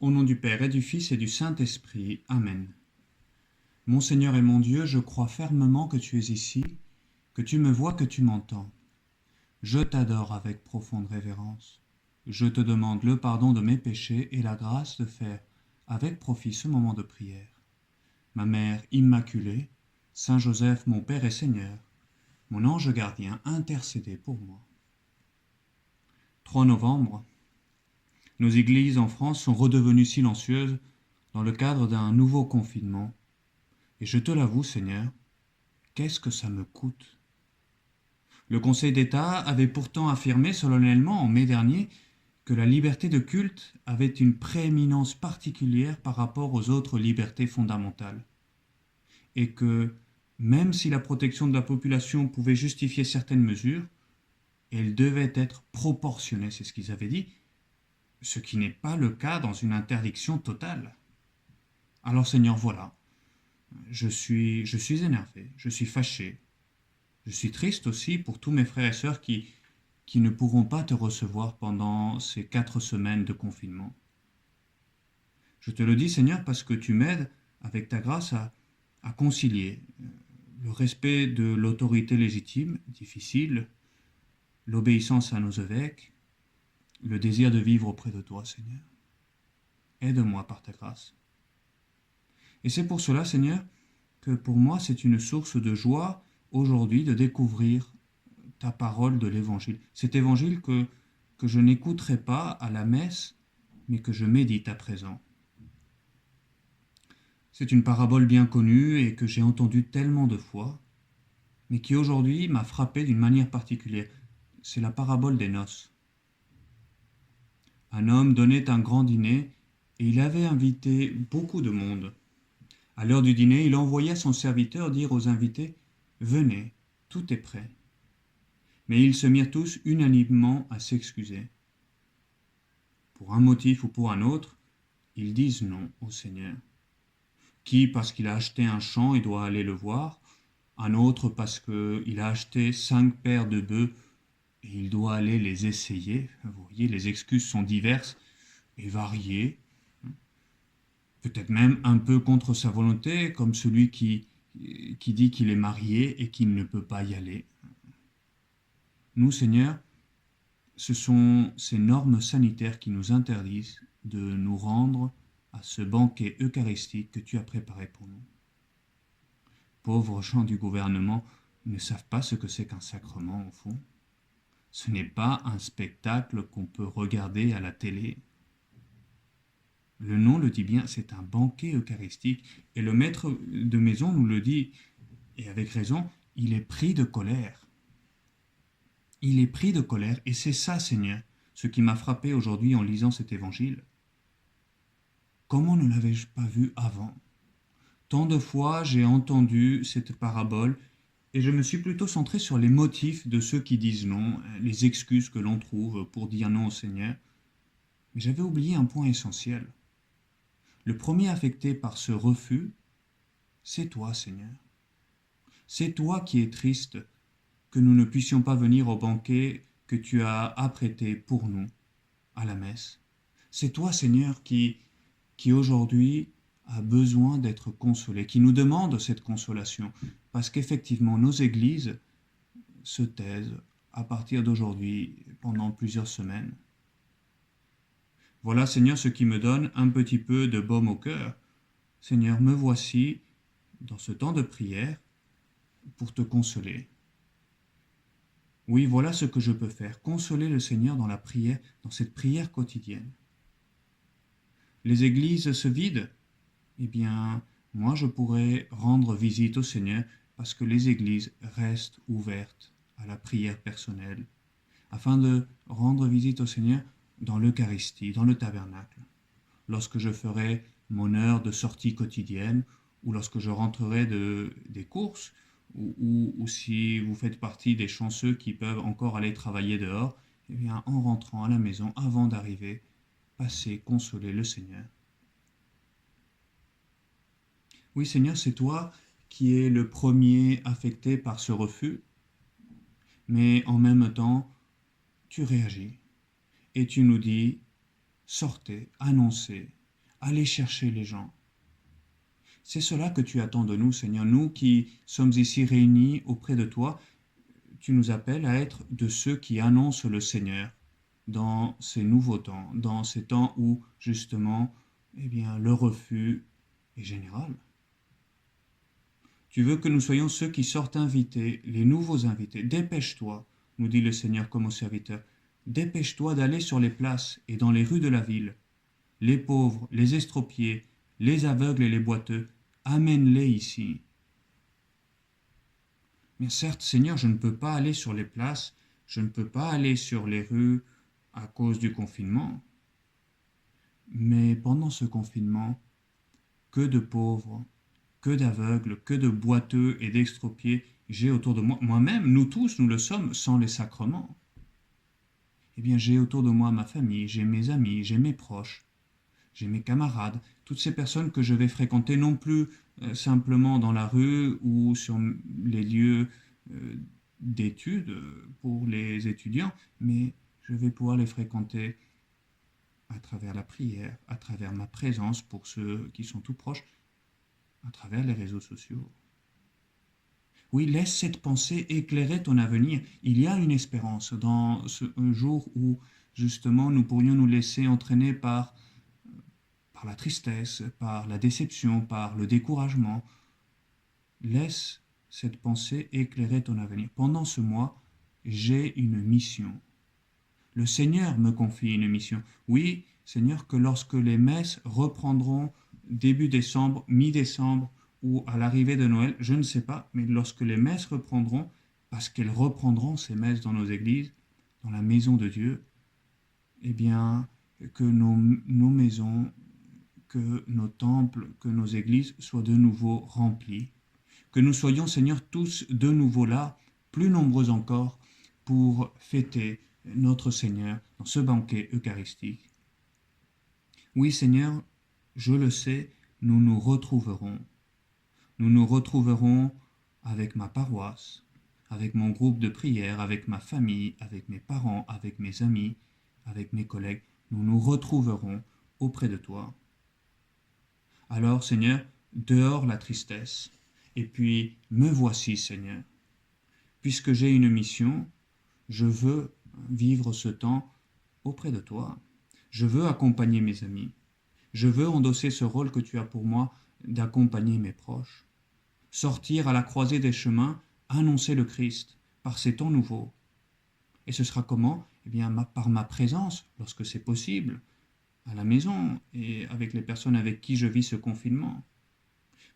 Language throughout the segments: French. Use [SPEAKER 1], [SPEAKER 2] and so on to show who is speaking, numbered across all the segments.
[SPEAKER 1] Au nom du Père et du Fils et du Saint-Esprit. Amen. Mon Seigneur et mon Dieu, je crois fermement que tu es ici, que tu me vois, que tu m'entends. Je t'adore avec profonde révérence. Je te demande le pardon de mes péchés et la grâce de faire avec profit ce moment de prière. Ma Mère Immaculée, Saint Joseph, mon Père et Seigneur, mon ange gardien, intercédez pour moi. 3 novembre. Nos églises en France sont redevenues silencieuses dans le cadre d'un nouveau confinement. Et je te l'avoue, Seigneur, qu'est-ce que ça me coûte? Le Conseil d'État avait pourtant affirmé solennellement en mai dernier que la liberté de culte avait une prééminence particulière par rapport aux autres libertés fondamentales, et que, même si la protection de la population pouvait justifier certaines mesures, elle devait être proportionnée, c'est ce qu'ils avaient dit, ce qui n'est pas le cas dans une interdiction totale. Alors Seigneur, voilà, je suis énervé, je suis fâché, je suis triste aussi pour tous mes frères et sœurs qui ne pourront pas te recevoir pendant ces 4 semaines de confinement. Je te le dis, Seigneur, parce que tu m'aides, avec ta grâce, à concilier le respect de l'autorité légitime, difficile, l'obéissance à nos évêques, le désir de vivre auprès de toi, Seigneur. Aide-moi par ta grâce. Et c'est pour cela, Seigneur, que pour moi c'est une source de joie aujourd'hui de découvrir ta parole de l'Évangile. Cet Évangile que je n'écouterai pas à la messe, mais que je médite à présent. C'est une parabole bien connue et que j'ai entendue tellement de fois, mais qui aujourd'hui m'a frappé d'une manière particulière. C'est la parabole des noces. Un homme donnait un grand dîner et il avait invité beaucoup de monde. À l'heure du dîner, il envoya son serviteur dire aux invités « Venez, tout est prêt ». Mais ils se mirent tous unanimement à s'excuser. Pour un motif ou pour un autre, ils disent non au Seigneur. Qui parce qu'il a acheté un champ et doit aller le voir, un autre parce qu'il a acheté 5 paires de bœufs et il doit aller les essayer. Vous voyez, les excuses sont diverses et variées, peut-être même un peu contre sa volonté, comme celui qui dit qu'il est marié et qu'il ne peut pas y aller. Nous, Seigneur, ce sont ces normes sanitaires qui nous interdisent de nous rendre à ce banquet eucharistique que tu as préparé pour nous. Pauvres gens du gouvernement ne savent pas ce que c'est qu'un sacrement, au fond. Ce n'est pas un spectacle qu'on peut regarder à la télé. Le nom le dit bien, c'est un banquet eucharistique. Et le maître de maison nous le dit, et avec raison, il est pris de colère. Il est pris de colère, et c'est ça, Seigneur, ce qui m'a frappé aujourd'hui en lisant cet évangile. Comment ne l'avais-je pas vu avant? Tant de fois j'ai entendu cette parabole, et je me suis plutôt centré sur les motifs de ceux qui disent non, les excuses que l'on trouve pour dire non au Seigneur. Mais j'avais oublié un point essentiel. Le premier affecté par ce refus, c'est toi, Seigneur. C'est toi qui es triste que nous ne puissions pas venir au banquet que tu as apprêté pour nous à la messe. C'est toi, Seigneur, qui aujourd'hui a besoin d'être consolé, qui nous demande cette consolation, parce qu'effectivement nos églises se taisent à partir d'aujourd'hui pendant plusieurs semaines. Voilà, Seigneur, ce qui me donne un petit peu de baume au cœur. Seigneur, me voici dans ce temps de prière pour te consoler. Oui, voilà ce que je peux faire, consoler le Seigneur dans la prière, dans cette prière quotidienne. Les églises se vident, eh bien, moi je pourrais rendre visite au Seigneur parce que les églises restent ouvertes à la prière personnelle, afin de rendre visite au Seigneur dans l'Eucharistie, dans le tabernacle, lorsque je ferai mon heure de sortie quotidienne, ou lorsque je rentrerai des courses, ou si vous faites partie des chanceux qui peuvent encore aller travailler dehors, eh bien, en rentrant à la maison, avant d'arriver, passez consoler le Seigneur. Oui, Seigneur, c'est toi qui es le premier affecté par ce refus, mais en même temps, tu réagis et tu nous dis, sortez, annoncez, aller chercher les gens. C'est cela que tu attends de nous, Seigneur. Nous qui sommes ici réunis auprès de toi, tu nous appelles à être de ceux qui annoncent le Seigneur dans ces nouveaux temps, dans ces temps où, justement, le refus est général. Tu veux que nous soyons ceux qui sortent invités, les nouveaux invités. Dépêche-toi, nous dit le Seigneur comme au serviteur. Dépêche-toi d'aller sur les places et dans les rues de la ville. Les pauvres, les estropiés, les aveugles et les boiteux, amène-les ici. Mais certes, Seigneur, je ne peux pas aller sur les places, je ne peux pas aller sur les rues à cause du confinement. Mais pendant ce confinement, que de pauvres, que d'aveugles, que de boiteux et d'extropiés j'ai autour de moi. Moi-même, nous tous, nous le sommes sans les sacrements. J'ai autour de moi ma famille, j'ai mes amis, j'ai mes proches, j'ai mes camarades, toutes ces personnes que je vais fréquenter non plus simplement dans la rue ou sur les lieux d'études pour les étudiants, mais je vais pouvoir les fréquenter à travers la prière, à travers ma présence pour ceux qui sont tout proches, à travers les réseaux sociaux. Oui, laisse cette pensée éclairer ton avenir. Il y a une espérance dans un jour où, justement, nous pourrions nous laisser entraîner par la tristesse, par la déception, par le découragement. Laisse cette pensée éclairer ton avenir. Pendant ce mois, j'ai une mission. Le Seigneur me confie une mission. Oui, Seigneur, que lorsque les messes reprendront début décembre, mi-décembre ou à l'arrivée de Noël, je ne sais pas, mais lorsque les messes reprendront, parce qu'elles reprendront ces messes dans nos églises, dans la maison de Dieu, que nos maisons, que nos temples, que nos églises soient de nouveau remplis. Que nous soyons, Seigneur, tous de nouveau là, plus nombreux encore, pour fêter notre Seigneur dans ce banquet eucharistique. Oui, Seigneur, je le sais, nous nous retrouverons. Nous nous retrouverons avec ma paroisse, avec mon groupe de prière, avec ma famille, avec mes parents, avec mes amis, avec mes collègues. Nous nous retrouverons auprès de toi. Alors, Seigneur, dehors la tristesse, et puis me voici, Seigneur. Puisque j'ai une mission, je veux vivre ce temps auprès de toi. Je veux accompagner mes amis. Je veux endosser ce rôle que tu as pour moi d'accompagner mes proches. Sortir à la croisée des chemins, annoncer le Christ par ces temps nouveaux. Et ce sera comment ? Par ma présence, lorsque c'est possible, à la maison et avec les personnes avec qui je vis ce confinement,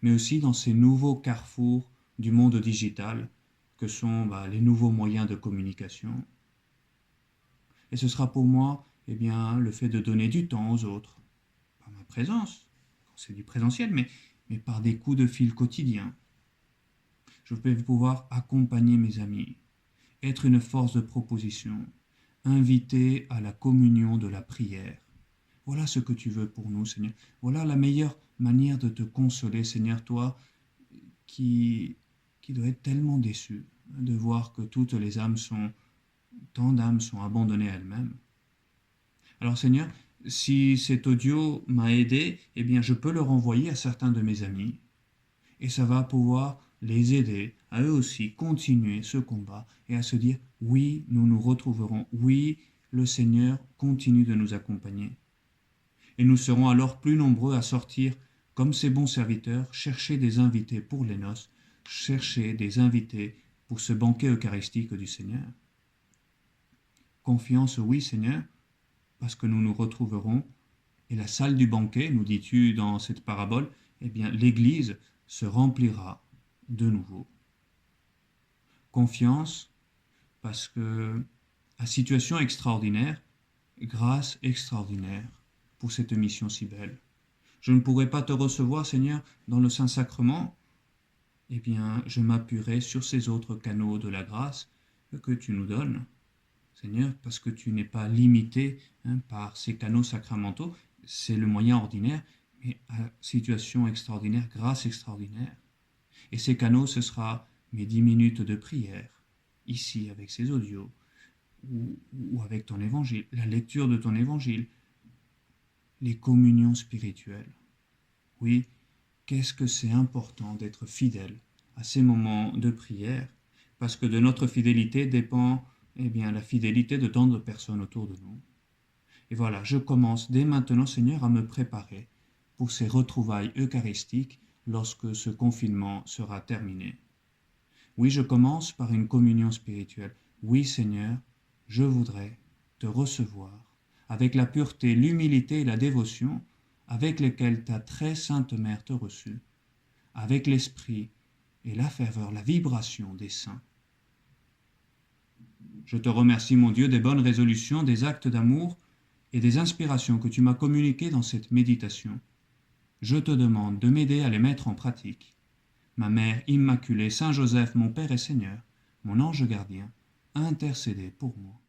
[SPEAKER 1] mais aussi dans ces nouveaux carrefours du monde digital que sont les nouveaux moyens de communication. Et ce sera pour moi le fait de donner du temps aux autres, par ma présence, c'est du présentiel, mais par des coups de fil quotidiens. Je vais pouvoir accompagner mes amis, être une force de proposition, inviter à la communion de la prière. Voilà ce que tu veux pour nous, Seigneur. Voilà la meilleure manière de te consoler, Seigneur, toi qui dois être tellement déçu de voir que toutes les âmes tant d'âmes sont abandonnées à elles-mêmes. Alors, Seigneur, si cet audio m'a aidé, je peux le renvoyer à certains de mes amis et ça va pouvoir les aider à eux aussi continuer ce combat et à se dire oui, nous nous retrouverons, oui, le Seigneur continue de nous accompagner. Et nous serons alors plus nombreux à sortir comme ces bons serviteurs, chercher des invités pour les noces, chercher des invités pour ce banquet eucharistique du Seigneur. Confiance, oui, Seigneur, parce que nous nous retrouverons, et la salle du banquet, nous dis-tu dans cette parabole, l'Église se remplira de nouveau. Confiance, parce que à situation extraordinaire, grâce extraordinaire pour cette mission si belle. Je ne pourrai pas te recevoir, Seigneur, dans le Saint-Sacrement, je m'appuierai sur ces autres canaux de la grâce que tu nous donnes, Seigneur, parce que tu n'es pas limité par ces canaux sacramentaux, c'est le moyen ordinaire, mais à situation extraordinaire, grâce extraordinaire. Et ces canaux, ce sera mes 10 minutes de prière, ici avec ces audios, ou avec ton évangile, la lecture de ton évangile, les communions spirituelles. Oui, qu'est-ce que c'est important d'être fidèle à ces moments de prière, parce que de notre fidélité dépend la fidélité de tant de personnes autour de nous. Et voilà, je commence dès maintenant, Seigneur, à me préparer pour ces retrouvailles eucharistiques lorsque ce confinement sera terminé. Oui, je commence par une communion spirituelle. Oui, Seigneur, je voudrais te recevoir avec la pureté, l'humilité et la dévotion avec lesquelles ta très sainte mère te reçut, avec l'esprit et la ferveur, la vibration des saints. Je te remercie, mon Dieu, des bonnes résolutions, des actes d'amour et des inspirations que tu m'as communiquées dans cette méditation. Je te demande de m'aider à les mettre en pratique. Ma Mère Immaculée, Saint Joseph, mon Père et Seigneur, mon ange gardien, intercédez pour moi.